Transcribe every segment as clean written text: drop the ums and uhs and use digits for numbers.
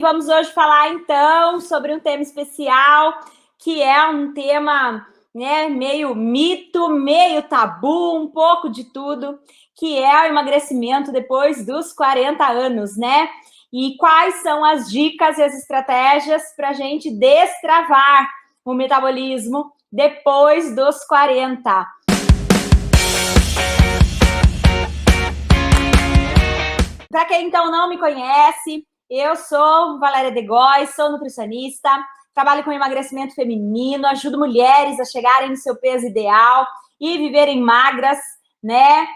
Vamos hoje falar, então, sobre um tema especial, que é um tema, né, meio mito, meio tabu, um pouco de tudo, que é o emagrecimento depois dos 40 anos, né? E quais são as dicas e as estratégias para a gente destravar o metabolismo depois dos 40. Para quem, então, não me conhece, eu sou Valéria De Góes, sou nutricionista, trabalho com emagrecimento feminino, ajudo mulheres a chegarem no seu peso ideal e viverem magras, né?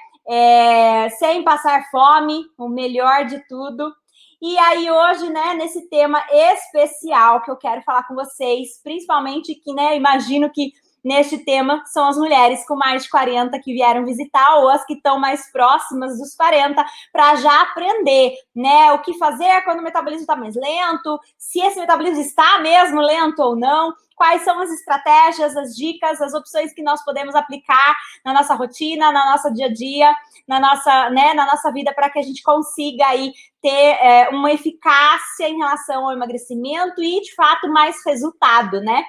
Sem passar fome, o melhor de tudo. E aí hoje, né, nesse tema especial que eu quero falar com vocês, principalmente que, né, imagino que neste tema são as mulheres com mais de 40 que vieram visitar ou as que estão mais próximas dos 40 para já aprender, né, o que fazer quando o metabolismo está mais lento, se esse metabolismo está mesmo lento ou não, quais são as estratégias, as dicas, as opções que nós podemos aplicar na nossa rotina, na nossa dia a dia, na nossa vida, para que a gente consiga aí ter uma eficácia em relação ao emagrecimento e, de fato, mais resultado, né?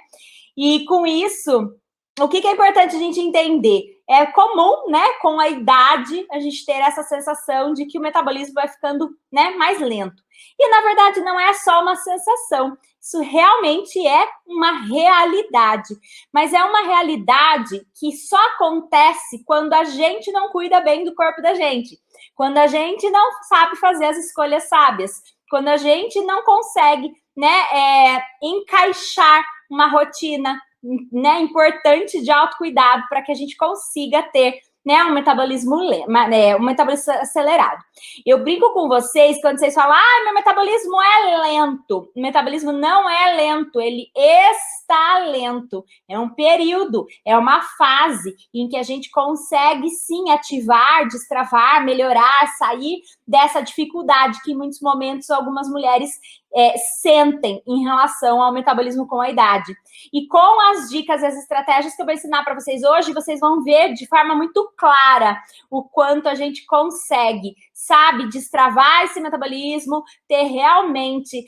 E com isso, o que é importante a gente entender? É comum, né, com a idade, a gente ter essa sensação de que o metabolismo vai ficando, né, mais lento. E, na verdade, não é só uma sensação. Isso realmente é uma realidade. Mas é uma realidade que só acontece quando a gente não cuida bem do corpo da gente. Quando a gente não sabe fazer as escolhas sábias. Quando a gente não consegue, né, encaixar uma rotina, né, importante de autocuidado para que a gente consiga ter, né, um metabolismo acelerado. Eu brinco com vocês quando vocês falam, meu metabolismo é lento. O metabolismo não é lento, ele está lento. É um período, é uma fase em que a gente consegue sim ativar, destravar, melhorar, sair dessa dificuldade que em muitos momentos algumas mulheres sentem em relação ao metabolismo com a idade. E com as dicas e as estratégias que eu vou ensinar para vocês hoje, vocês vão ver de forma muito clara o quanto a gente consegue, sabe, destravar esse metabolismo, ter realmente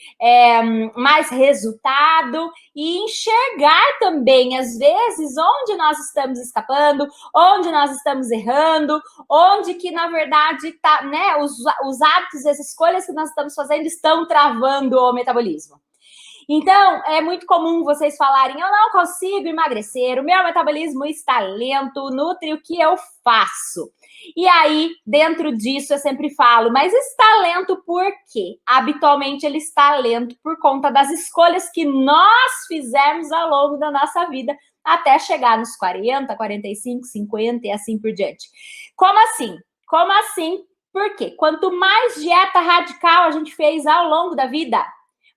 mais resultado e enxergar também, às vezes, onde nós estamos escapando, onde nós estamos errando, onde que, na verdade, tá, né, os hábitos e as escolhas que nós estamos fazendo estão travando o metabolismo. Então, é muito comum vocês falarem, eu não consigo emagrecer, o meu metabolismo está lento, nutre o que eu faço. E aí, dentro disso, eu sempre falo, mas está lento por quê? Habitualmente, ele está lento por conta das escolhas que nós fizemos ao longo da nossa vida, até chegar nos 40, 45, 50 e assim por diante. Como assim? Como assim? Por quê? Quanto mais dieta radical a gente fez ao longo da vida,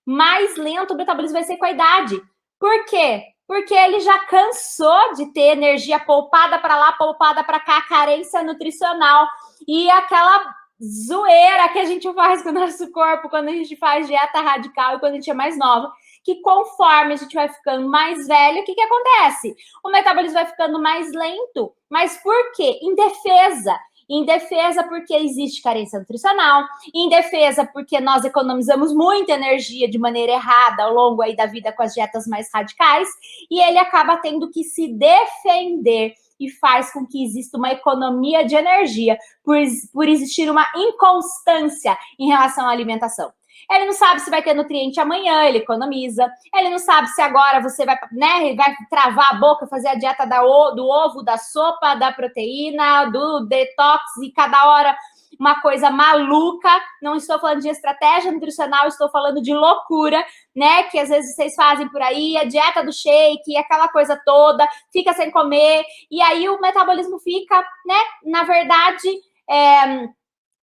mais lento o metabolismo vai ser com a idade. Por quê? Porque ele já cansou de ter energia poupada para lá, poupada para cá, carência nutricional e aquela zoeira que a gente faz com o nosso corpo quando a gente faz dieta radical e quando a gente é mais nova, que conforme a gente vai ficando mais velho, o que acontece? O metabolismo vai ficando mais lento. Mas por quê? Em defesa. Em defesa porque existe carência nutricional, em defesa porque nós economizamos muita energia de maneira errada ao longo aí da vida com as dietas mais radicais, e ele acaba tendo que se defender e faz com que exista uma economia de energia por existir uma inconstância em relação à alimentação. Ele não sabe se vai ter nutriente amanhã, ele economiza. Ele não sabe se agora você vai, né, vai travar a boca, fazer a dieta do ovo, da sopa, da proteína, do detox e cada hora uma coisa maluca. Não estou falando de estratégia nutricional, estou falando de loucura, né, que às vezes vocês fazem por aí, a dieta do shake, aquela coisa toda, fica sem comer, e aí o metabolismo fica, né, na verdade,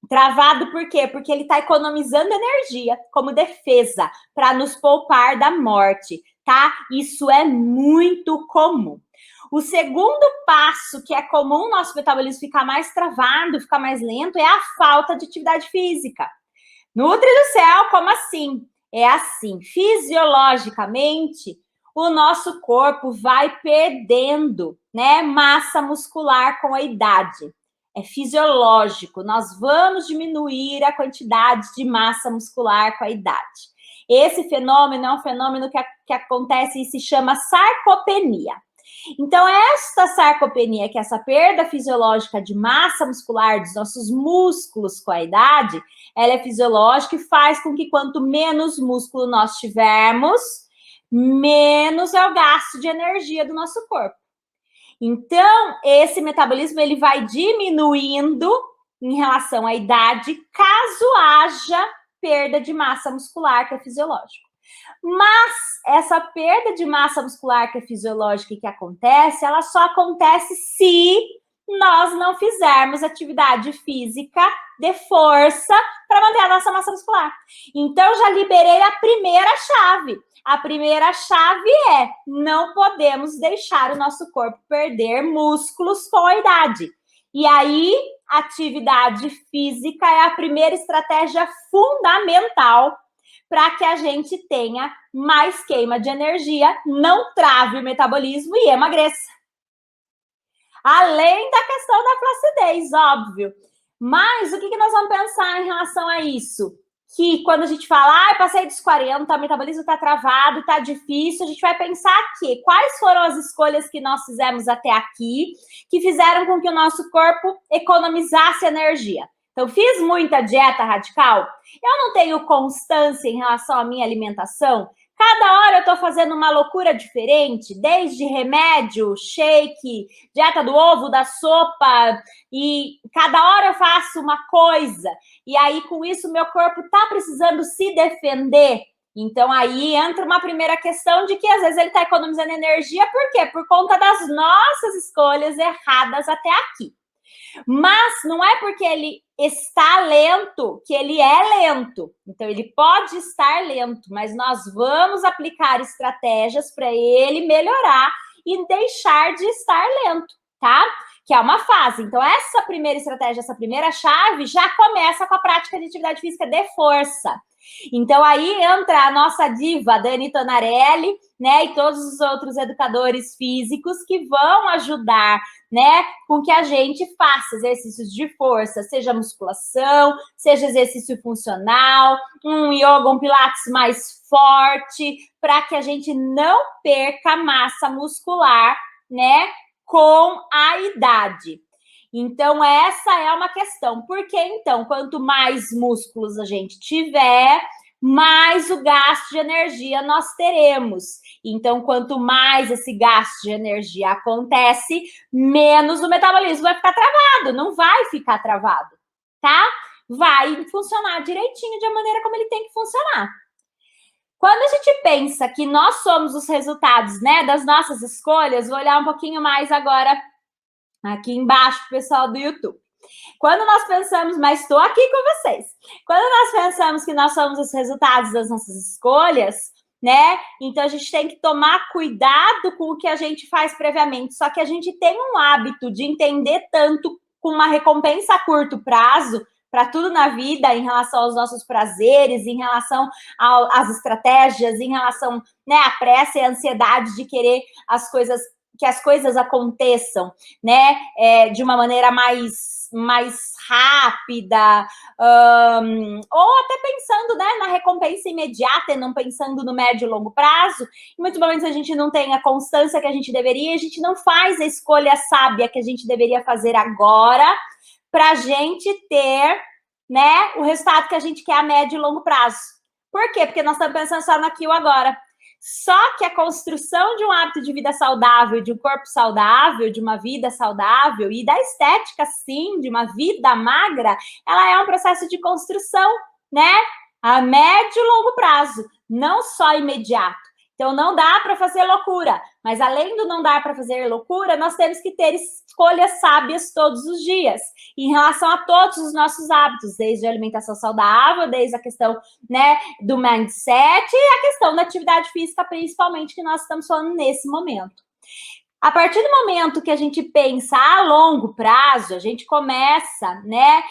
travado por quê? Porque ele está economizando energia como defesa para nos poupar da morte, tá? Isso é muito comum. O segundo passo que é comum nosso metabolismo ficar mais travado, ficar mais lento, é a falta de atividade física. Nutri do céu, como assim? É assim, fisiologicamente, o nosso corpo vai perdendo, né, massa muscular com a idade. É fisiológico, nós vamos diminuir a quantidade de massa muscular com a idade. Esse fenômeno é um fenômeno que acontece e se chama sarcopenia. Então, esta sarcopenia, que é essa perda fisiológica de massa muscular dos nossos músculos com a idade, ela é fisiológica e faz com que quanto menos músculo nós tivermos, menos é o gasto de energia do nosso corpo. Então, esse metabolismo ele vai diminuindo em relação à idade, caso haja perda de massa muscular, que é fisiológico. Mas essa perda de massa muscular que é fisiológica e que acontece, ela só acontece se nós não fizermos atividade física de força para manter a nossa massa muscular. Então, já liberei a primeira chave. A primeira chave é: não podemos deixar o nosso corpo perder músculos com a idade. E aí, atividade física é a primeira estratégia fundamental para que a gente tenha mais queima de energia, não trave o metabolismo e emagreça. Além da questão da flacidez, óbvio. Mas o que nós vamos pensar em relação a isso? Que quando a gente fala, passei dos 40, o metabolismo está travado, está difícil, a gente vai pensar que quais foram as escolhas que nós fizemos até aqui, que fizeram com que o nosso corpo economizasse energia. Então, fiz muita dieta radical, eu não tenho constância em relação à minha alimentação, cada hora eu estou fazendo uma loucura diferente, desde remédio, shake, dieta do ovo, da sopa, e cada hora eu faço uma coisa, e aí com isso meu corpo está precisando se defender. Então aí entra uma primeira questão de que às vezes ele está economizando energia, por quê? Por conta das nossas escolhas erradas até aqui. Mas não é porque ele está lento que ele é lento. Então, ele pode estar lento, mas nós vamos aplicar estratégias para ele melhorar e deixar de estar lento, tá? Que é uma fase. Então, essa primeira estratégia, essa primeira chave, já começa com a prática de atividade física de força. Então, aí entra a nossa diva, Dani Tonarelli, né, e todos os outros educadores físicos que vão ajudar, né, com que a gente faça exercícios de força, seja musculação, seja exercício funcional, um yoga, um pilates mais forte, para que a gente não perca massa muscular, né, com a idade. Então, essa é uma questão. Porque, então, quanto mais músculos a gente tiver, mais o gasto de energia nós teremos. Então, quanto mais esse gasto de energia acontece, menos o metabolismo vai ficar travado. Não vai ficar travado, tá? Vai funcionar direitinho de maneira como ele tem que funcionar. Quando a gente pensa que nós somos os resultados, né, das nossas escolhas, vou olhar um pouquinho mais agora aqui embaixo, pessoal do YouTube. Quando nós pensamos, mas estou aqui com vocês. Quando nós pensamos que nós somos os resultados das nossas escolhas, né? Então a gente tem que tomar cuidado com o que a gente faz previamente. Só que a gente tem um hábito de entender tanto com uma recompensa a curto prazo para tudo na vida, em relação aos nossos prazeres, em relação às estratégias, em relação, né, à pressa e à ansiedade de querer que as coisas aconteçam, né, de uma maneira mais rápida, ou até pensando, né, na recompensa imediata e não pensando no médio e longo prazo. Em muitos momentos a gente não tem a constância que a gente deveria, a gente não faz a escolha sábia que a gente deveria fazer agora para a gente ter, né, o resultado que a gente quer a médio e longo prazo. Por quê? Porque nós estamos pensando só no aqui e o agora. Só que a construção de um hábito de vida saudável, de um corpo saudável, de uma vida saudável e da estética, sim, de uma vida magra, ela é um processo de construção, né? A médio e longo prazo, não só imediato. Então, não dá para fazer loucura. Mas, além do não dar para fazer loucura, nós temos que ter escolhas sábias todos os dias, em relação a todos os nossos hábitos, desde a alimentação saudável, desde a questão, né, do mindset e a questão da atividade física, principalmente, que nós estamos falando nesse momento. A partir do momento que a gente pensa a longo prazo, a gente começa, né,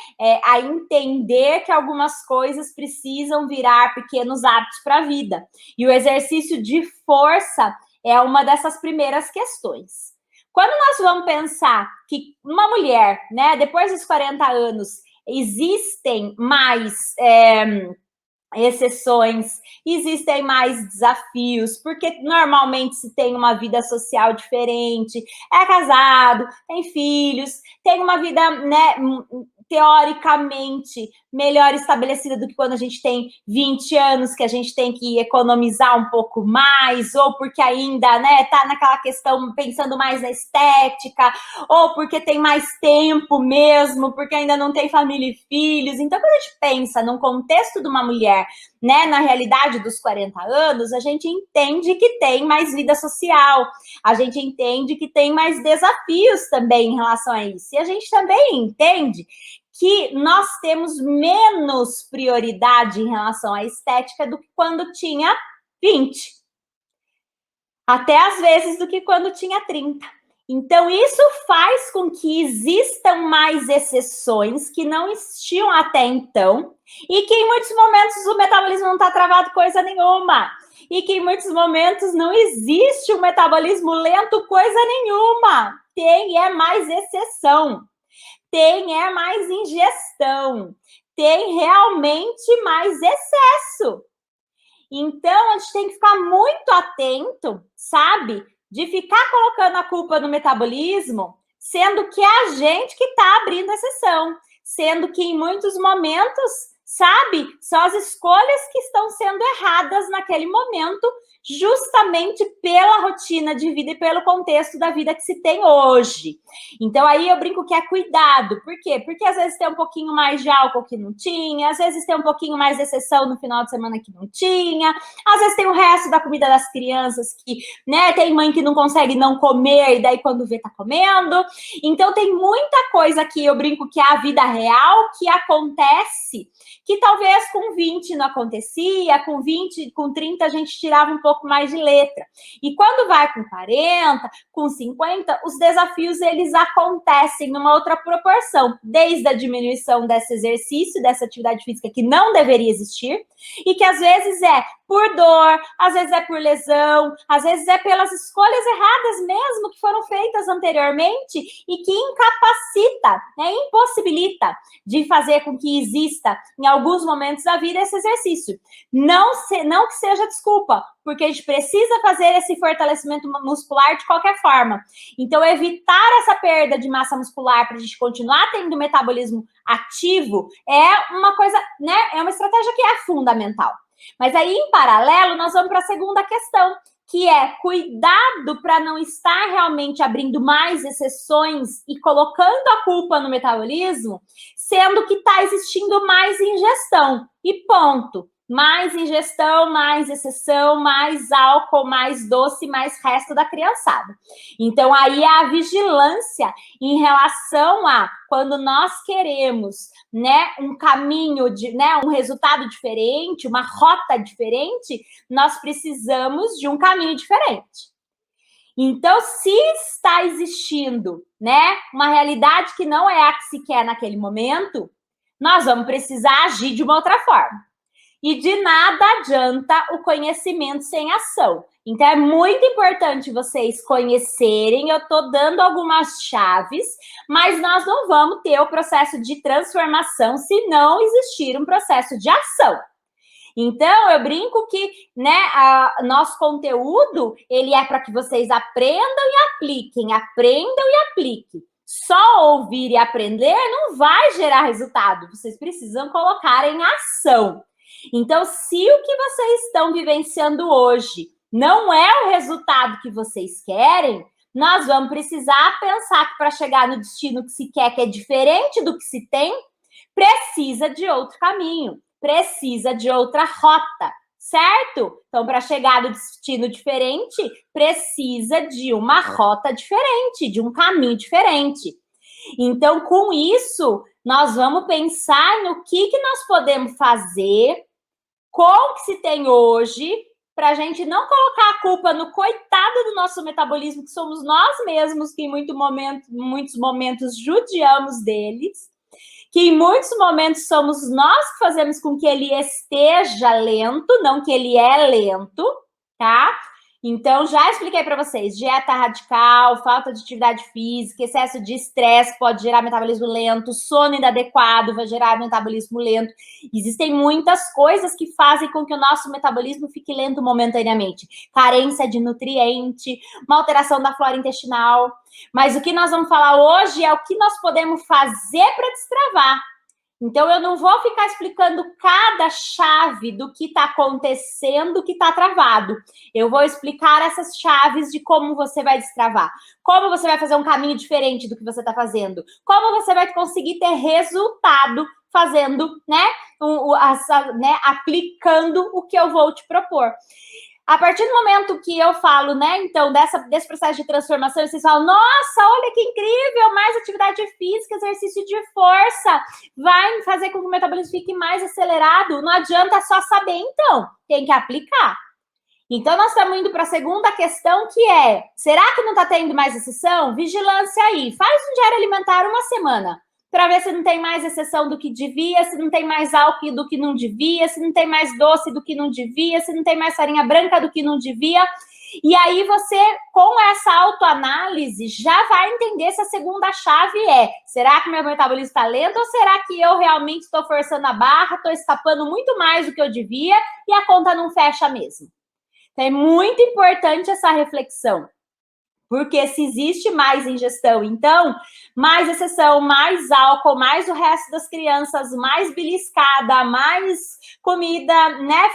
a entender que algumas coisas precisam virar pequenos hábitos para a vida. E o exercício de força é uma dessas primeiras questões. Quando nós vamos pensar que uma mulher, né, depois dos 40 anos, existem mais exceções, existem mais desafios, porque normalmente se tem uma vida social diferente, é casado, tem filhos, tem uma vida, né, teoricamente melhor estabelecida do que quando a gente tem 20 anos, que a gente tem que economizar um pouco mais, ou porque ainda, né, tá naquela questão pensando mais na estética, ou porque tem mais tempo mesmo, porque ainda não tem família e filhos. Então, quando a gente pensa num contexto de uma mulher, né, na realidade dos 40 anos, a gente entende que tem mais vida social, a gente entende que tem mais desafios também em relação a isso. E a gente também entende que nós temos menos prioridade em relação à estética do que quando tinha 20. Até às vezes do que quando tinha 30. Então, isso faz com que existam mais exceções que não existiam até então, e que em muitos momentos o metabolismo não está travado coisa nenhuma, e que em muitos momentos não existe um metabolismo lento coisa nenhuma. Tem é mais exceção, tem é mais ingestão, tem realmente mais excesso. Então, a gente tem que ficar muito atento, sabe? De ficar colocando a culpa no metabolismo, sendo que é a gente que está abrindo exceção, sendo que em muitos momentos, sabe, são as escolhas que estão sendo erradas naquele momento, justamente pela rotina de vida e pelo contexto da vida que se tem hoje. Então, aí eu brinco que é cuidado. Por quê? Porque às vezes tem um pouquinho mais de álcool que não tinha, às vezes tem um pouquinho mais de exceção no final de semana que não tinha, às vezes tem o resto da comida das crianças que, né, tem mãe que não consegue não comer e daí quando vê tá comendo. Então, tem muita coisa que eu brinco que é a vida real que acontece, que talvez com 20 não acontecia, com 20, com 30 a gente tirava um pouco mais de letra. E quando vai com 40, com 50, os desafios eles acontecem numa outra proporção, desde a diminuição desse exercício, dessa atividade física que não deveria existir, e que às vezes é por dor, às vezes é por lesão, às vezes é pelas escolhas erradas mesmo que foram feitas anteriormente e que incapacita, né, impossibilita de fazer com que exista em alguns momentos da vida esse exercício. Não que seja desculpa, porque a gente precisa fazer esse fortalecimento muscular de qualquer forma. Então, evitar essa perda de massa muscular para a gente continuar tendo metabolismo ativo é uma coisa, né? É uma estratégia que é fundamental. Mas aí, em paralelo, nós vamos para a segunda questão, que é cuidado para não estar realmente abrindo mais exceções e colocando a culpa no metabolismo, sendo que está existindo mais ingestão. E ponto. Mais ingestão, mais exceção, mais álcool, mais doce, mais resto da criançada. Então, aí é a vigilância em relação a quando nós queremos, né, um caminho, né, um resultado diferente, uma rota diferente, nós precisamos de um caminho diferente. Então, se está existindo, né, uma realidade que não é a que se quer naquele momento, nós vamos precisar agir de uma outra forma. E de nada adianta o conhecimento sem ação. Então, é muito importante vocês conhecerem. Eu estou dando algumas chaves, mas nós não vamos ter o processo de transformação se não existir um processo de ação. Então, eu brinco que, né, nosso conteúdo, ele é para que vocês aprendam e apliquem, aprendam e apliquem. Só ouvir e aprender não vai gerar resultado. Vocês precisam colocar em ação. Então, se o que vocês estão vivenciando hoje não é o resultado que vocês querem, nós vamos precisar pensar que para chegar no destino que se quer, que é diferente do que se tem, precisa de outro caminho, precisa de outra rota, certo? Então, para chegar no destino diferente, precisa de uma rota diferente, de um caminho diferente. Então, com isso, nós vamos pensar no que nós podemos fazer com o que se tem hoje, para a gente não colocar a culpa no coitado do nosso metabolismo, que somos nós mesmos que em muitos momentos judiamos deles, que em muitos momentos somos nós que fazemos com que ele esteja lento, não que ele é lento, tá? Então, já expliquei para vocês, dieta radical, falta de atividade física, excesso de estresse pode gerar metabolismo lento, sono inadequado vai gerar metabolismo lento. Existem muitas coisas que fazem com que o nosso metabolismo fique lento momentaneamente. Carência de nutriente, uma alteração da flora intestinal. Mas o que nós vamos falar hoje é o que nós podemos fazer para destravar. Então, eu não vou ficar explicando cada chave do que está acontecendo, que está travado. Eu vou explicar essas chaves de como você vai destravar. Como você vai fazer um caminho diferente do que você está fazendo. Como você vai conseguir ter resultado fazendo, aplicando o que eu vou te propor. A partir do momento que eu falo, então, desse processo de transformação, vocês falam, nossa, olha que incrível, mais atividade física, exercício de força, vai fazer com que o metabolismo fique mais acelerado. Não adianta só saber, então, tem que aplicar. Então, nós estamos indo para a segunda questão, que é, será que não está tendo mais exceção? Vigilância aí, faz um diário alimentar uma semana, para ver se não tem mais exceção do que devia, se não tem mais álcool do que não devia, se não tem mais doce do que não devia, se não tem mais farinha branca do que não devia. E aí você, com essa autoanálise, já vai entender se a segunda chave é, será que meu metabolismo está lento ou será que eu realmente estou forçando a barra, estou escapando muito mais do que eu devia e a conta não fecha mesmo? Então, é muito importante essa reflexão. Porque se existe mais ingestão, então, mais exceção, mais álcool, mais o resto das crianças, mais beliscada, mais comida,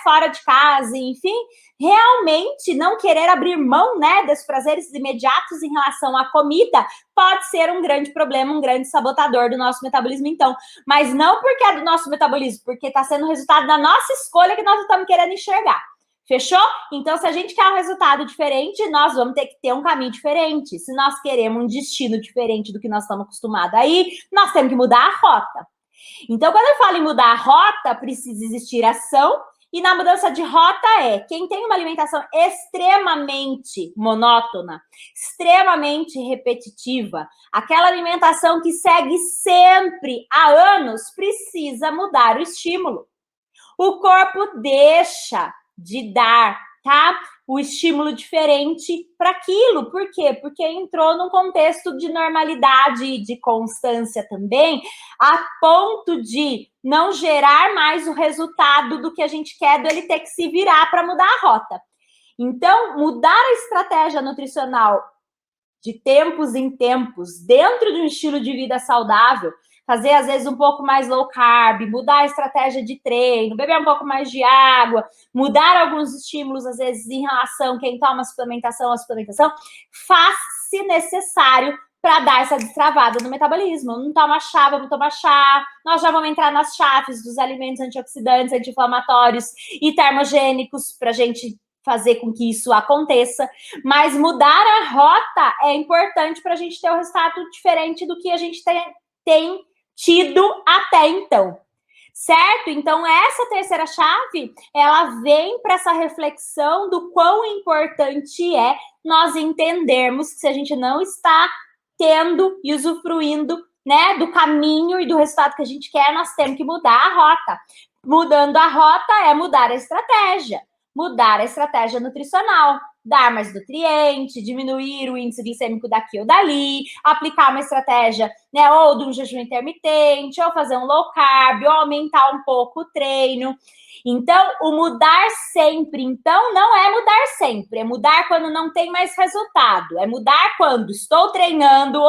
fora de casa, enfim, realmente não querer abrir mão, dos prazeres imediatos em relação à comida pode ser um grande problema, um grande sabotador do nosso metabolismo, então. Mas não porque é do nosso metabolismo, porque está sendo resultado da nossa escolha que nós estamos querendo enxergar. Fechou? Então, se a gente quer um resultado diferente, nós vamos ter que ter um caminho diferente. Se nós queremos um destino diferente do que nós estamos acostumados aí, nós temos que mudar a rota. Então, quando eu falo em mudar a rota, precisa existir ação. E na mudança de rota quem tem uma alimentação extremamente monótona, extremamente repetitiva, aquela alimentação que segue sempre há anos, precisa mudar o estímulo. O corpo deixa de dar, o estímulo diferente para aquilo. Por quê? Porque entrou num contexto de normalidade e de constância também, a ponto de não gerar mais o resultado do que a gente quer, dele ter que se virar para mudar a rota. Então, mudar a estratégia nutricional de tempos em tempos, dentro de um estilo de vida saudável, fazer, às vezes, um pouco mais low carb, mudar a estratégia de treino, beber um pouco mais de água, mudar alguns estímulos, às vezes, em relação a quem toma a suplementação, faz-se necessário para dar essa destravada no metabolismo. Não toma chá, vamos tomar chá. Nós já vamos entrar nas chaves dos alimentos antioxidantes, anti-inflamatórios e termogênicos para a gente fazer com que isso aconteça, mas mudar a rota é importante para a gente ter um resultado diferente do que a gente tem tido até então, certo? Então, essa terceira chave, ela vem para essa reflexão do quão importante é nós entendermos que se a gente não está tendo e usufruindo, do caminho e do resultado que a gente quer, nós temos que mudar a rota. Mudando a rota é mudar a estratégia. Mudar a estratégia nutricional, dar mais nutriente, diminuir o índice glicêmico daqui ou dali, aplicar uma estratégia, ou de um jejum intermitente, ou fazer um low carb, ou aumentar um pouco o treino. Então, o mudar sempre, então, não é mudar sempre, é mudar quando não tem mais resultado, é mudar quando estou treinando,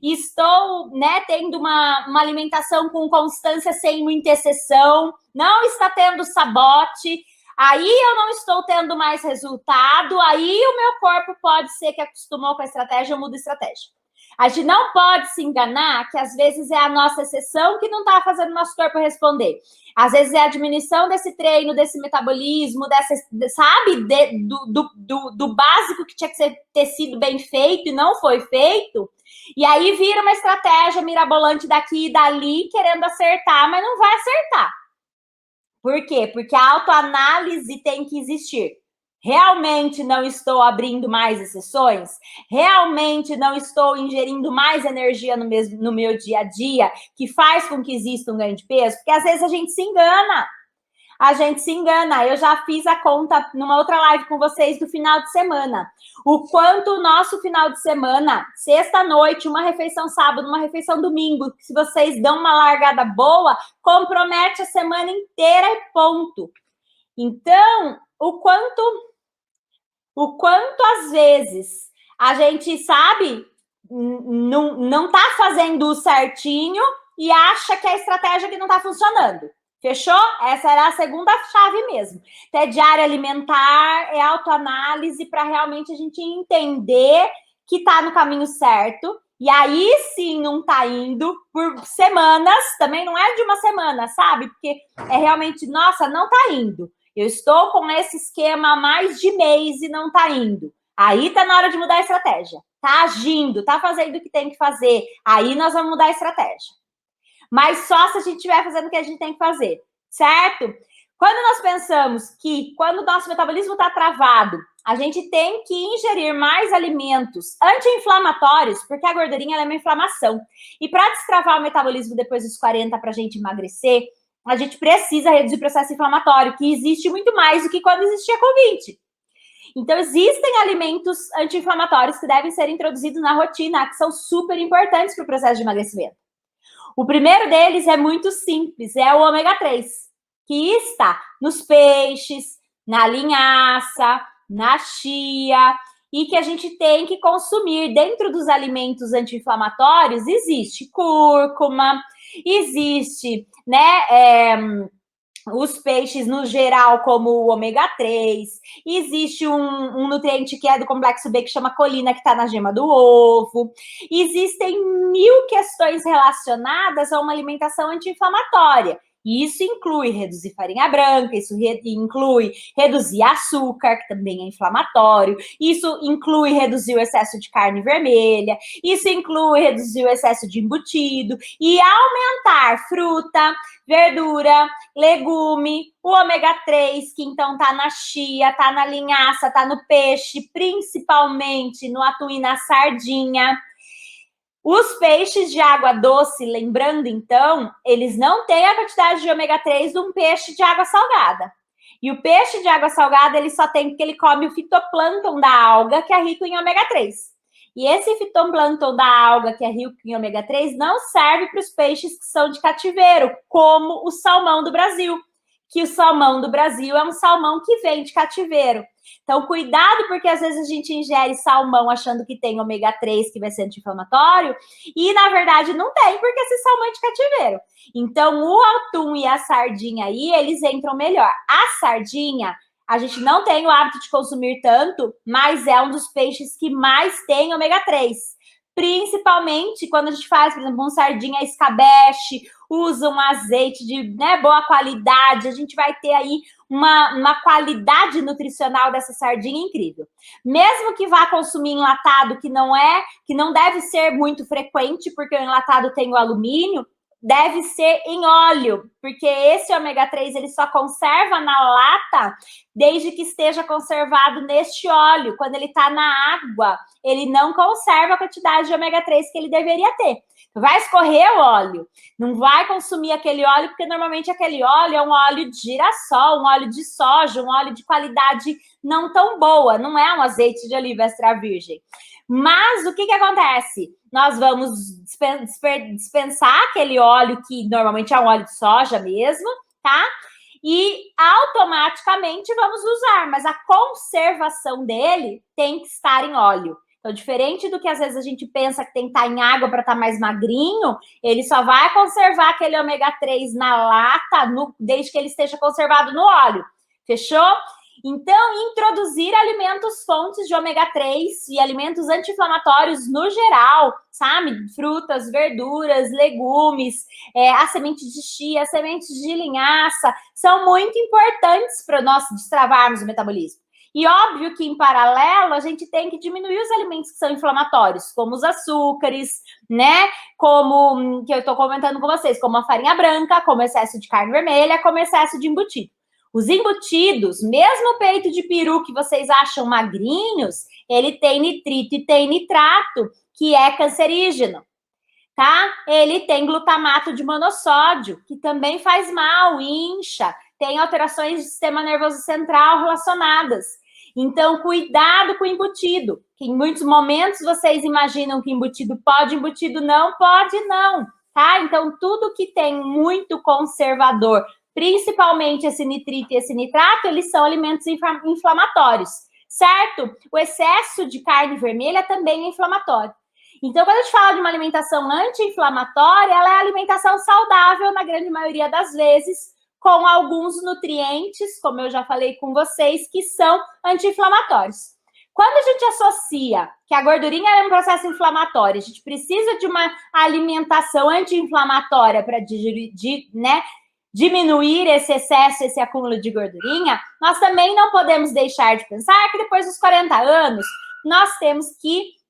estou, tendo uma alimentação com constância sem muita exceção, não está tendo sabote, aí eu não estou tendo mais resultado, aí o meu corpo pode ser que acostumou com a estratégia, eu mudo a estratégia. A gente não pode se enganar que às vezes é a nossa exceção que não está fazendo o nosso corpo responder. Às vezes é a diminuição desse treino, desse metabolismo, do básico que tinha que ter sido bem feito e não foi feito. E aí vira uma estratégia mirabolante daqui e dali, querendo acertar, mas não vai acertar. Por quê? Porque a autoanálise tem que existir. Realmente não estou abrindo mais exceções? Realmente não estou ingerindo mais energia no meu dia a dia, que faz com que exista um ganho de peso? Porque às vezes a gente se engana. a gente se engana. Eu já fiz a conta numa outra live com vocês do final de semana. O quanto o nosso final de semana, sexta-noite, uma refeição sábado, uma refeição domingo, se vocês dão uma largada boa, compromete a semana inteira e ponto. Então, o quanto às vezes a gente sabe, não tá fazendo certinho e acha que é a estratégia que não tá funcionando. Fechou? Essa era a segunda chave mesmo. É diário alimentar, é autoanálise para realmente a gente entender que está no caminho certo. E aí sim não está indo por semanas, também não é de uma semana, sabe? Porque é realmente, nossa, não está indo. Eu estou com esse esquema há mais de mês e não está indo. Aí está na hora de mudar a estratégia. Está agindo, está fazendo o que tem que fazer. Aí nós vamos mudar a estratégia. Mas só se a gente estiver fazendo o que a gente tem que fazer, certo? Quando nós pensamos que, quando o nosso metabolismo está travado, a gente tem que ingerir mais alimentos anti-inflamatórios, porque a gordurinha ela é uma inflamação. E para destravar o metabolismo depois dos 40, para a gente emagrecer, a gente precisa reduzir o processo inflamatório, que existe muito mais do que quando existia Covid. Então, existem alimentos anti-inflamatórios que devem ser introduzidos na rotina, que são super importantes para o processo de emagrecimento. O primeiro deles é muito simples, é o ômega 3, que está nos peixes, na linhaça, na chia, e que a gente tem que consumir. Dentro dos alimentos anti-inflamatórios, existe cúrcuma, existe, né, os peixes no geral, como o ômega 3, existe um nutriente que é do complexo B, que chama colina, que está na gema do ovo. Existem 1000 questões relacionadas a uma alimentação anti-inflamatória. E isso inclui reduzir farinha branca, isso inclui reduzir açúcar, que também é inflamatório, isso inclui reduzir o excesso de carne vermelha, isso inclui reduzir o excesso de embutido e aumentar fruta, verdura, legume, o ômega 3, que então tá na chia, tá na linhaça, tá no peixe, principalmente no atum e na sardinha. Os peixes de água doce, lembrando então, eles não têm a quantidade de ômega 3 de um peixe de água salgada. E o peixe de água salgada, ele só tem porque ele come o fitoplâncton da alga, que é rico em ômega 3. E esse fitoplâncton da alga, que é rico em ômega 3, não serve para os peixes que são de cativeiro, como o salmão do Brasil. Que o salmão do Brasil é um salmão que vem de cativeiro. Então, cuidado, porque às vezes a gente ingere salmão achando que tem ômega 3, que vai ser anti-inflamatório, e na verdade não tem, porque esse salmão é de cativeiro. Então, o atum e a sardinha aí, eles entram melhor. A sardinha, a gente não tem o hábito de consumir tanto, mas é um dos peixes que mais tem ômega 3. Principalmente quando a gente faz, por exemplo, um sardinha escabeche, usa um azeite de boa qualidade, a gente vai ter aí uma qualidade nutricional dessa sardinha incrível. Mesmo que vá consumir enlatado, que não deve ser muito frequente, porque o enlatado tem o alumínio, deve ser em óleo, porque esse ômega 3 ele só conserva na lata desde que esteja conservado neste óleo. Quando ele está na água, ele não conserva a quantidade de ômega 3 que ele deveria ter. Vai escorrer o óleo, não vai consumir aquele óleo, porque normalmente aquele óleo é um óleo de girassol, um óleo de soja, um óleo de qualidade não tão boa, não é um azeite de oliva extra virgem. Mas o que acontece? Nós vamos dispensar aquele óleo que normalmente é um óleo de soja mesmo, tá? E automaticamente vamos usar, mas a conservação dele tem que estar em óleo. Então, diferente do que às vezes a gente pensa que tem que estar em água para estar mais magrinho, ele só vai conservar aquele ômega 3 na lata, desde que ele esteja conservado no óleo. Fechou? Então, introduzir alimentos fontes de ômega 3 e alimentos anti-inflamatórios no geral, sabe? Frutas, verduras, legumes, as sementes de chia, as sementes de linhaça, são muito importantes para nós destravarmos o metabolismo. E óbvio que, em paralelo, a gente tem que diminuir os alimentos que são inflamatórios, como os açúcares, né? Como, que eu estou comentando com vocês, como a farinha branca, como excesso de carne vermelha, como excesso de embutido. Os embutidos, mesmo o peito de peru que vocês acham magrinhos, ele tem nitrito e tem nitrato, que é cancerígeno, tá? Ele tem glutamato de monossódio, que também faz mal, incha. tem alterações do sistema nervoso central relacionadas. Então, cuidado com o embutido, que em muitos momentos vocês imaginam que embutido não pode não, tá? Então, tudo que tem muito conservador, principalmente esse nitrito e esse nitrato, eles são alimentos inflamatórios, certo? O excesso de carne vermelha também é inflamatório. Então, quando a gente fala de uma alimentação anti-inflamatória, ela é alimentação saudável na grande maioria das vezes, com alguns nutrientes, como eu já falei com vocês, que são anti-inflamatórios. Quando a gente associa que a gordurinha é um processo inflamatório, a gente precisa de uma alimentação anti-inflamatória para diminuir esse excesso, esse acúmulo de gordurinha, nós também não podemos deixar de pensar que depois dos 40 anos, nós temos que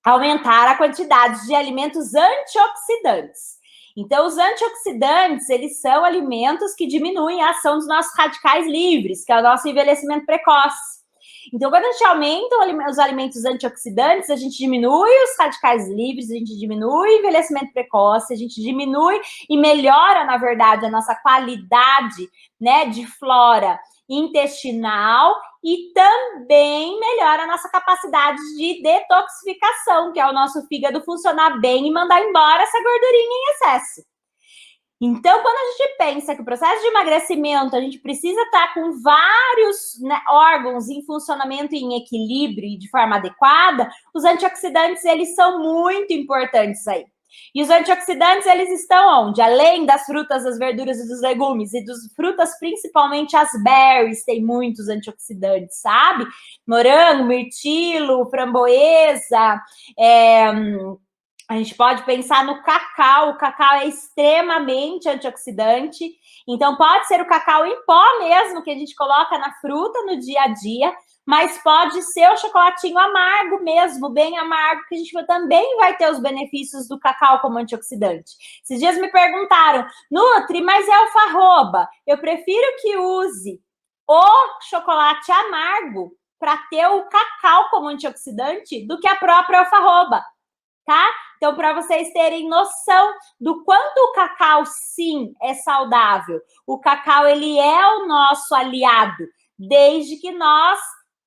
aumentar a quantidade de alimentos antioxidantes. Então, os antioxidantes, eles são alimentos que diminuem a ação dos nossos radicais livres, que é o nosso envelhecimento precoce. Então, quando a gente aumenta os alimentos antioxidantes, a gente diminui os radicais livres, a gente diminui o envelhecimento precoce, a gente diminui e melhora, na verdade, a nossa qualidade, né, de flora intestinal e também melhora a nossa capacidade de detoxificação, que é o nosso fígado funcionar bem e mandar embora essa gordurinha em excesso. Então, quando a gente pensa que o processo de emagrecimento, a gente precisa estar com vários, né, órgãos em funcionamento e em equilíbrio e de forma adequada, os antioxidantes, eles são muito importantes aí. E os antioxidantes, eles estão onde? Além das frutas, das verduras e dos legumes, e das frutas, principalmente as berries, tem muitos antioxidantes, sabe? Morango, mirtilo, framboesa, a gente pode pensar no cacau. O cacau é extremamente antioxidante. Então, pode ser o cacau em pó mesmo, que a gente coloca na fruta no dia a dia, mas pode ser o chocolatinho amargo mesmo, bem amargo, que a gente também vai ter os benefícios do cacau como antioxidante. Esses dias me perguntaram, Nutri, mas é alfarroba. Eu prefiro que use o chocolate amargo para ter o cacau como antioxidante do que a própria alfarroba, tá? Então, para vocês terem noção do quanto o cacau, sim, é saudável. O cacau, ele é o nosso aliado, desde que nós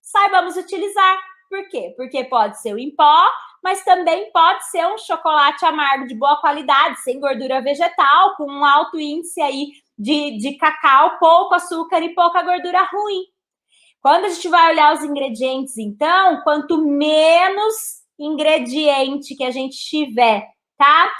saibamos utilizar. Por quê? Porque pode ser o em pó, mas também pode ser um chocolate amargo de boa qualidade, sem gordura vegetal, com um alto índice aí de cacau, pouco açúcar e pouca gordura ruim. Quando a gente vai olhar os ingredientes, então, quanto menos ingrediente que a gente tiver, tá?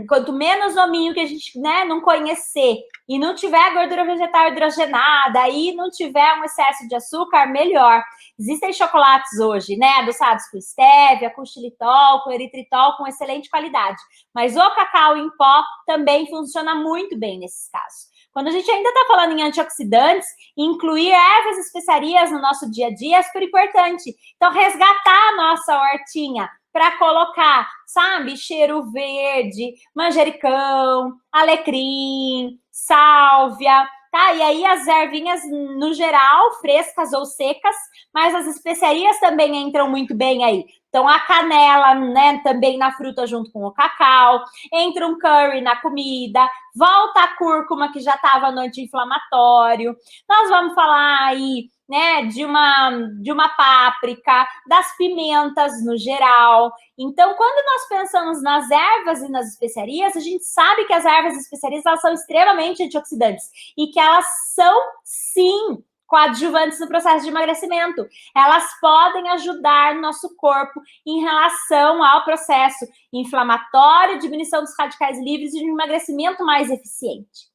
Quanto menos nominho que a gente, né, não conhecer e não tiver gordura vegetal hidrogenada e não tiver um excesso de açúcar, melhor. Existem chocolates hoje, né, adoçados com stevia, com xilitol, com eritritol, com excelente qualidade. Mas o cacau em pó também funciona muito bem nesses casos. Quando a gente ainda está falando em antioxidantes, incluir ervas e especiarias no nosso dia a dia é super importante. Então, resgatar a nossa hortinha para colocar, sabe, cheiro verde, manjericão, alecrim, sálvia, tá? E aí as ervinhas, no geral, frescas ou secas, mas as especiarias também entram muito bem aí. Então, a canela, né, também na fruta junto com o cacau, entra um curry na comida, volta a cúrcuma que já estava no anti-inflamatório. Nós vamos falar aí, né, de uma páprica, das pimentas no geral. Então, quando nós pensamos nas ervas e nas especiarias, a gente sabe que as ervas e especiarias, elas são extremamente antioxidantes e que elas são, sim, coadjuvantes no processo de emagrecimento. Elas podem ajudar o nosso corpo em relação ao processo inflamatório, diminuição dos radicais livres e de um emagrecimento mais eficiente.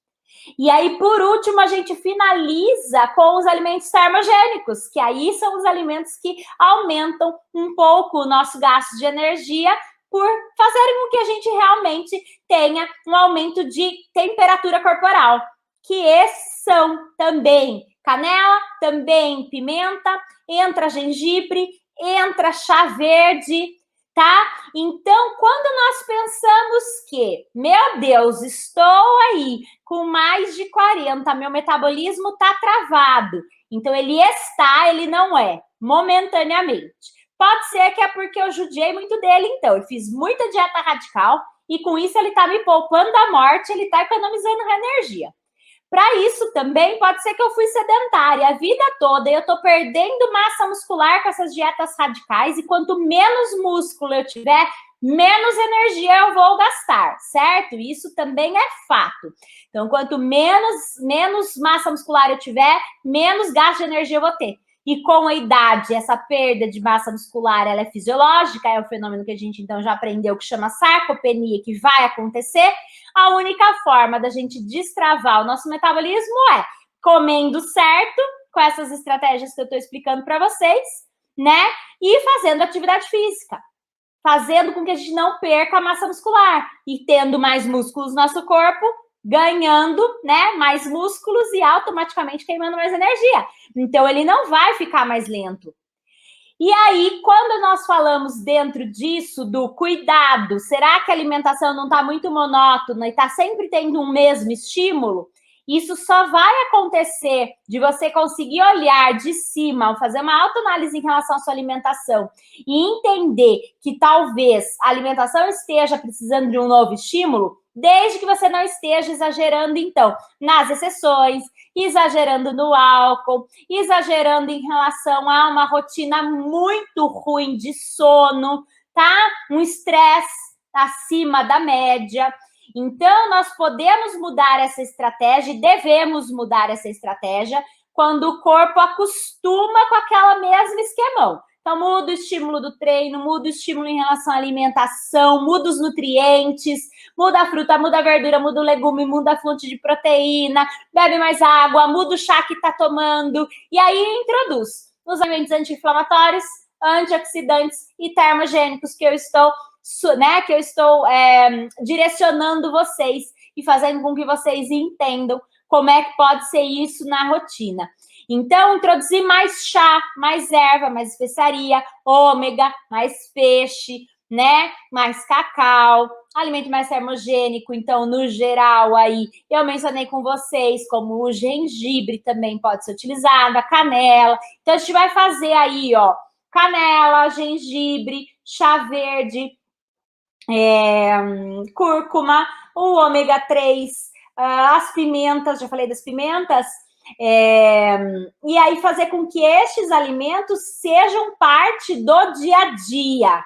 E aí, por último, a gente finaliza com os alimentos termogênicos, que aí são os alimentos que aumentam um pouco o nosso gasto de energia por fazerem com que a gente realmente tenha um aumento de temperatura corporal, que esses são também canela, também pimenta, entra gengibre, entra chá verde, tá? Então, quando nós pensamos que, meu Deus, estou aí com mais de 40, meu metabolismo está travado. Então, ele não é, momentaneamente. Pode ser que é porque eu judiei muito dele, então. Eu fiz muita dieta radical e com isso ele está me poupando da morte, ele está economizando energia. Para isso também pode ser que eu fui sedentária a vida toda e eu estou perdendo massa muscular com essas dietas radicais, e quanto menos músculo eu tiver, menos energia eu vou gastar, certo? Isso também é fato. Então, quanto menos massa muscular eu tiver, menos gasto de energia eu vou ter. E com a idade, essa perda de massa muscular, ela é fisiológica, é um fenômeno que a gente então já aprendeu, que chama sarcopenia, que vai acontecer. A única forma da gente destravar o nosso metabolismo é comendo certo, com essas estratégias que eu estou explicando para vocês, né? E fazendo atividade física, fazendo com que a gente não perca a massa muscular e tendo mais músculos no nosso corpo, ganhando, né, mais músculos e automaticamente queimando mais energia. Então, ele não vai ficar mais lento. E aí, quando nós falamos dentro disso do cuidado, será que a alimentação não está muito monótona e está sempre tendo um mesmo estímulo? Isso só vai acontecer de você conseguir olhar de cima, fazer uma autoanálise em relação à sua alimentação e entender que talvez a alimentação esteja precisando de um novo estímulo, desde que você não esteja exagerando, então, nas exceções, exagerando no álcool, exagerando em relação a uma rotina muito ruim de sono, tá? Um estresse acima da média. Então, nós podemos mudar essa estratégia e devemos mudar essa estratégia quando o corpo acostuma com aquela mesma esquemão. Então, muda o estímulo do treino, muda o estímulo em relação à alimentação, muda os nutrientes, muda a fruta, muda a verdura, muda o legume, muda a fonte de proteína, bebe mais água, muda o chá que está tomando, e aí introduz os alimentos anti-inflamatórios, antioxidantes e termogênicos que eu estou direcionando vocês e fazendo com que vocês entendam como é que pode ser isso na rotina. Então, introduzir mais chá, mais erva, mais especiaria, ômega, mais peixe, né? Mais cacau, alimento mais termogênico. Então, no geral, aí, eu mencionei com vocês como o gengibre também pode ser utilizado, a canela. Então, a gente vai fazer aí, ó, canela, gengibre, chá verde, cúrcuma, o ômega 3, as pimentas, já falei das pimentas, e aí fazer com que estes alimentos sejam parte do dia a dia,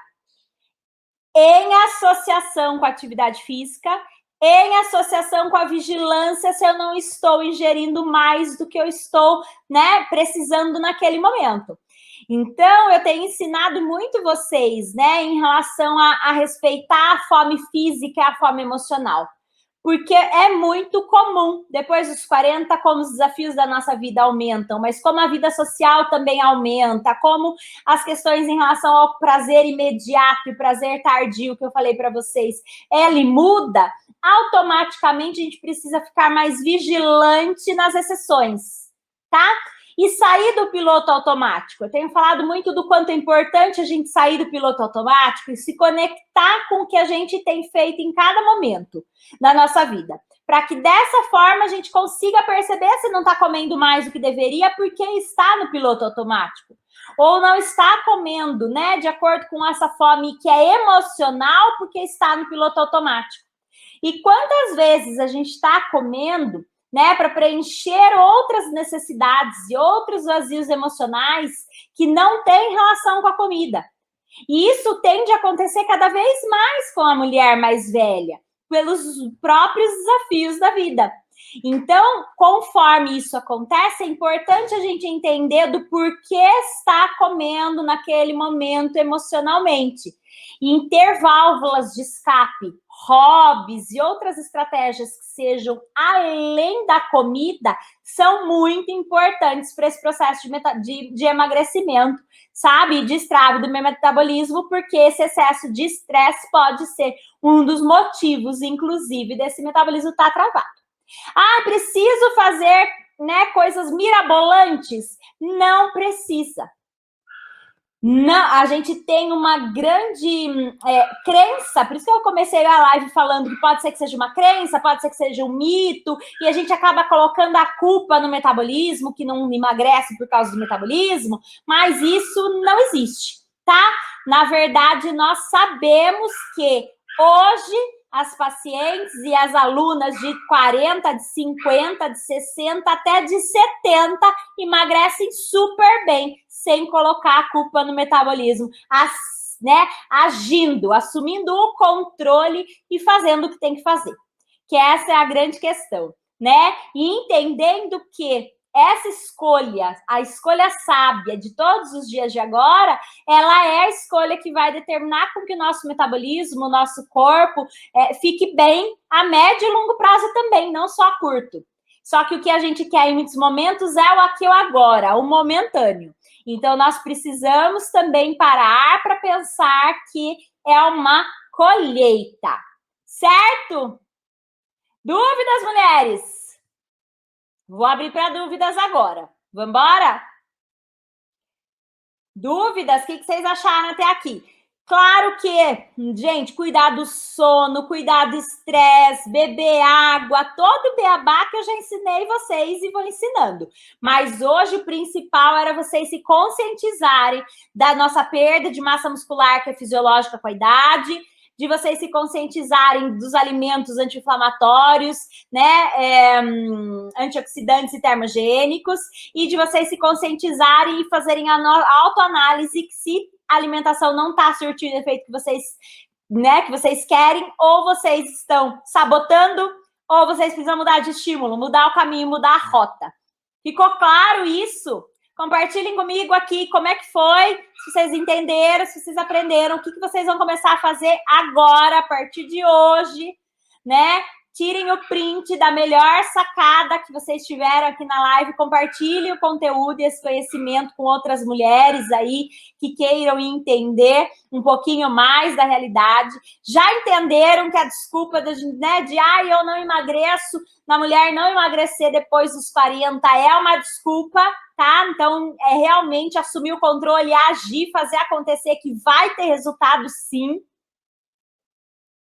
em associação com a atividade física, em associação com a vigilância se eu não estou ingerindo mais do que eu estou, né, precisando naquele momento. Então, eu tenho ensinado muito vocês, né, em relação a respeitar a fome física e a fome emocional. Porque é muito comum, depois dos 40, como os desafios da nossa vida aumentam, mas como a vida social também aumenta, como as questões em relação ao prazer imediato e prazer tardio, que eu falei para vocês, ele muda, automaticamente a gente precisa ficar mais vigilante nas exceções, tá? E sair do piloto automático. Eu tenho falado muito do quanto é importante a gente sair do piloto automático e se conectar com o que a gente tem feito em cada momento da nossa vida. Para que dessa forma a gente consiga perceber se não está comendo mais do que deveria porque está no piloto automático. Ou não está comendo, né, de acordo com essa fome que é emocional porque está no piloto automático. E quantas vezes a gente está comendo, né, para preencher outras necessidades e outros vazios emocionais que não têm relação com a comida. E isso tende a acontecer cada vez mais com a mulher mais velha, pelos próprios desafios da vida. Então, conforme isso acontece, é importante a gente entender do porquê está comendo naquele momento emocionalmente. E ter válvulas de escape, hobbies e outras estratégias que sejam além da comida são muito importantes para esse processo de emagrecimento, sabe? De estrago do meu metabolismo, porque esse excesso de estresse pode ser um dos motivos, inclusive, desse metabolismo estar travado. Ah, preciso fazer, né, coisas mirabolantes? Não precisa. Não, a gente tem uma grande crença, por isso que eu comecei a live falando que pode ser que seja uma crença, pode ser que seja um mito, e a gente acaba colocando a culpa no metabolismo, que não emagrece por causa do metabolismo, mas isso não existe, tá? Na verdade, nós sabemos que hoje as pacientes e as alunas de 40, de 50, de 60, até de 70 emagrecem super bem, sem colocar a culpa no metabolismo, né, agindo, assumindo o controle e fazendo o que tem que fazer. Que essa é a grande questão, né? E entendendo que essa escolha, a escolha sábia de todos os dias de agora, ela é a escolha que vai determinar com que o nosso metabolismo, o nosso corpo fique bem a médio e longo prazo também, não só a curto. Só que o que a gente quer em muitos momentos é o aqui e o agora, o momentâneo. Então, nós precisamos também parar para pensar que é uma colheita, certo? Dúvidas, mulheres? Vou abrir para dúvidas agora. Vamos embora? Dúvidas? O que vocês acharam até aqui? Claro que, gente, cuidar do sono, cuidar do estresse, beber água, todo o beabá que eu já ensinei vocês e vou ensinando. Mas hoje o principal era vocês se conscientizarem da nossa perda de massa muscular, que é fisiológica com a idade, de vocês se conscientizarem dos alimentos anti-inflamatórios, né, antioxidantes e termogênicos, e de vocês se conscientizarem e fazerem a autoanálise que se a alimentação não está surtindo o efeito que vocês, né, que vocês querem, ou vocês estão sabotando, ou vocês precisam mudar de estímulo, mudar o caminho, mudar a rota. Ficou claro isso? Compartilhem comigo aqui como é que foi, se vocês entenderam, se vocês aprenderam, o que vocês vão começar a fazer agora, a partir de hoje, né? Tirem o print da melhor sacada que vocês tiveram aqui na live, compartilhem o conteúdo e esse conhecimento com outras mulheres aí que queiram entender um pouquinho mais da realidade. Já entenderam que a desculpa né, de eu não emagreço, na mulher não emagrecer depois dos 40 é uma desculpa, tá? Então, é realmente assumir o controle, agir, fazer acontecer, que vai ter resultado sim,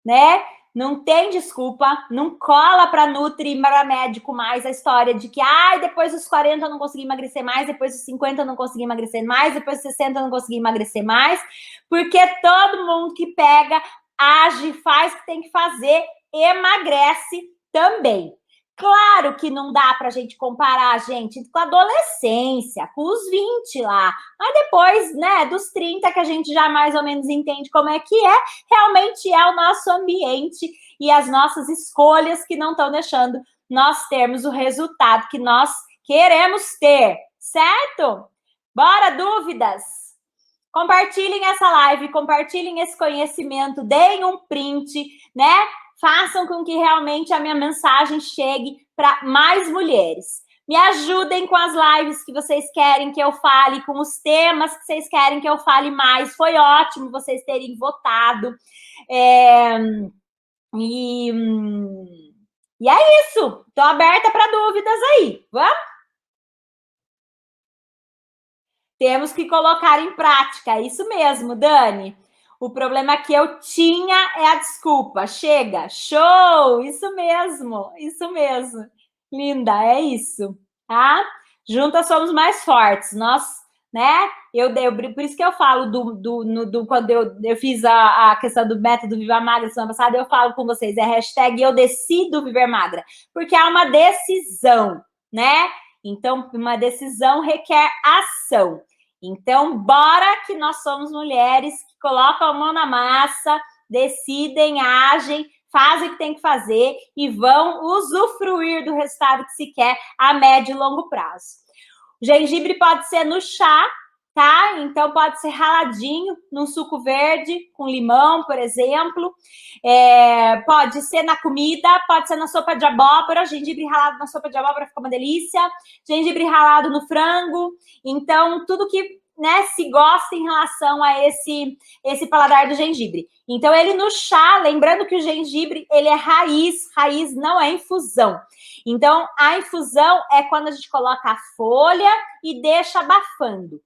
né? Não tem desculpa, não cola para Nutri e para médico mais a história de que depois dos 40 eu não consegui emagrecer mais, depois dos 50 eu não consegui emagrecer mais, depois dos 60 eu não consegui emagrecer mais, porque todo mundo que pega, age, faz o que tem que fazer, emagrece também. Claro que não dá para a gente comparar, gente, com a adolescência, com os 20 lá. Mas depois, né, dos 30, que a gente já mais ou menos entende como é que é, realmente é o nosso ambiente e as nossas escolhas que não estão deixando nós termos o resultado que nós queremos ter, certo? Bora, dúvidas? Compartilhem essa live, compartilhem esse conhecimento, deem um print, né? Façam com que realmente a minha mensagem chegue para mais mulheres. Me ajudem com as lives que vocês querem que eu fale, com os temas que vocês querem que eu fale mais. Foi ótimo vocês terem votado. E é isso. Estou aberta para dúvidas aí. Vamos? Temos que colocar em prática. É isso mesmo, Dani. O problema que eu tinha é a desculpa. Chega, show! Isso mesmo, isso mesmo. Linda, é isso, tá? Juntas somos mais fortes. Nós, né? Por isso que eu falo quando eu fiz a questão do método Viva Magra semana passada, eu falo com vocês, hashtag eu decido viver magra, porque é uma decisão, né? Então, uma decisão requer ação. Então, bora que nós somos mulheres que colocam a mão na massa, decidem, agem, fazem o que tem que fazer e vão usufruir do resultado que se quer a médio e longo prazo. O gengibre pode ser no chá, tá? Então, pode ser raladinho, num suco verde, com limão, por exemplo. Pode ser na comida, pode ser na sopa de abóbora. Gengibre ralado na sopa de abóbora fica uma delícia. Gengibre ralado no frango. Então, tudo que, né, se gosta em relação a esse paladar do gengibre. Então, ele no chá, lembrando que o gengibre, ele é raiz não é infusão. Então, a infusão é quando a gente coloca a folha e deixa abafando.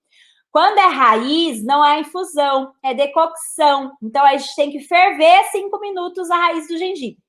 Quando é raiz, não é infusão, é decocção. Então, a gente tem que ferver 5 minutos a raiz do gengibre.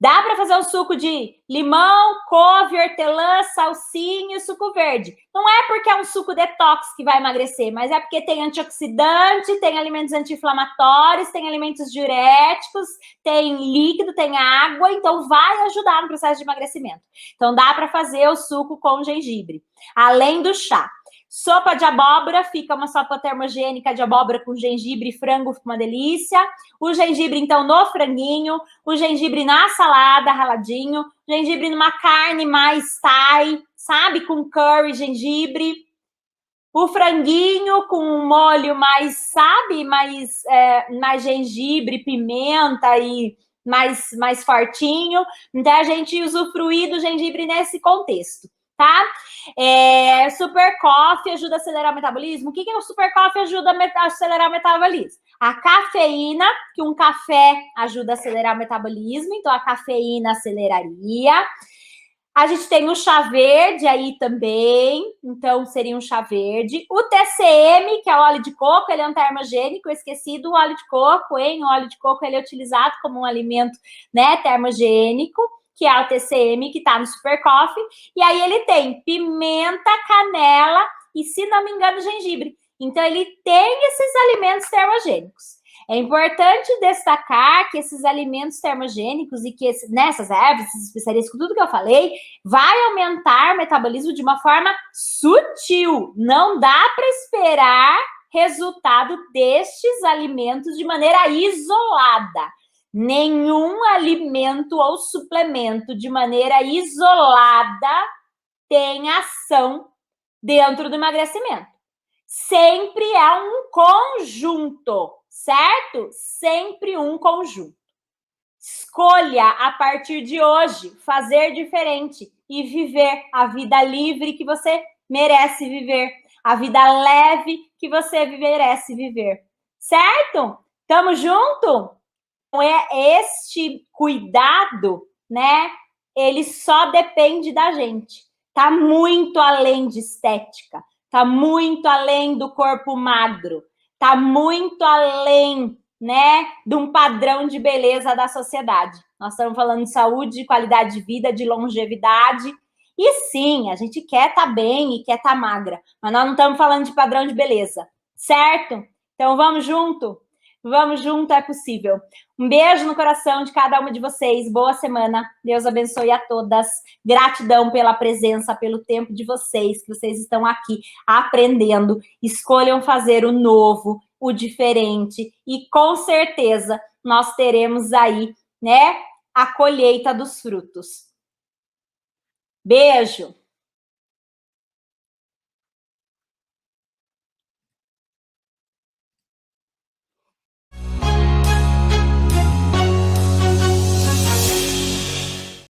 Dá para fazer um suco de limão, couve, hortelã, salsinha e suco verde. Não é porque é um suco detox que vai emagrecer, mas é porque tem antioxidante, tem alimentos anti-inflamatórios, tem alimentos diuréticos, tem líquido, tem água, então vai ajudar no processo de emagrecimento. Então dá para fazer o suco com gengibre, além do chá. Sopa de abóbora, fica uma sopa termogênica de abóbora com gengibre e frango, fica uma delícia. O gengibre, então, no franguinho, o gengibre na salada, raladinho, gengibre numa carne mais Thai, sabe? Com curry, gengibre. O franguinho com um molho mais, sabe? Mais gengibre, pimenta e mais fortinho. Então, a gente usufruir do gengibre nesse contexto, tá? Super Coffee ajuda a acelerar o metabolismo. O que o Super Coffee ajuda a acelerar o metabolismo? A cafeína, que um café ajuda a acelerar o metabolismo, então a cafeína aceleraria. A gente tem o chá verde aí também, então seria um chá verde. O TCM, que é o óleo de coco, ele é um termogênico, eu esqueci do óleo de coco, hein? O óleo de coco, ele é utilizado como um alimento, né, termogênico, que é o TCM, que está no Super Coffee. E aí ele tem pimenta, canela e, se não me engano, gengibre. Então, ele tem esses alimentos termogênicos. É importante destacar que esses alimentos termogênicos e que essas ervas, essas especiarias, com tudo que eu falei, vai aumentar o metabolismo de uma forma sutil. Não dá para esperar resultado destes alimentos de maneira isolada. Nenhum alimento ou suplemento de maneira isolada tem ação dentro do emagrecimento. Sempre é um conjunto, certo? Sempre um conjunto. Escolha, a partir de hoje, fazer diferente e viver a vida livre que você merece viver, a vida leve que você merece viver, certo? Tamo junto? Este cuidado, né? Ele só depende da gente. Tá muito além de estética. Tá muito além do corpo magro, tá muito além, né, de um padrão de beleza da sociedade. Nós estamos falando de saúde, de qualidade de vida, de longevidade. E sim, a gente quer estar bem e quer estar magra, mas nós não estamos falando de padrão de beleza, certo? Então vamos junto? Vamos junto, é possível. Um beijo no coração de cada uma de vocês. Boa semana. Deus abençoe a todas. Gratidão pela presença, pelo tempo de vocês, que vocês estão aqui aprendendo. Escolham fazer o novo, o diferente. E com certeza nós teremos aí, né, a colheita dos frutos. Beijo!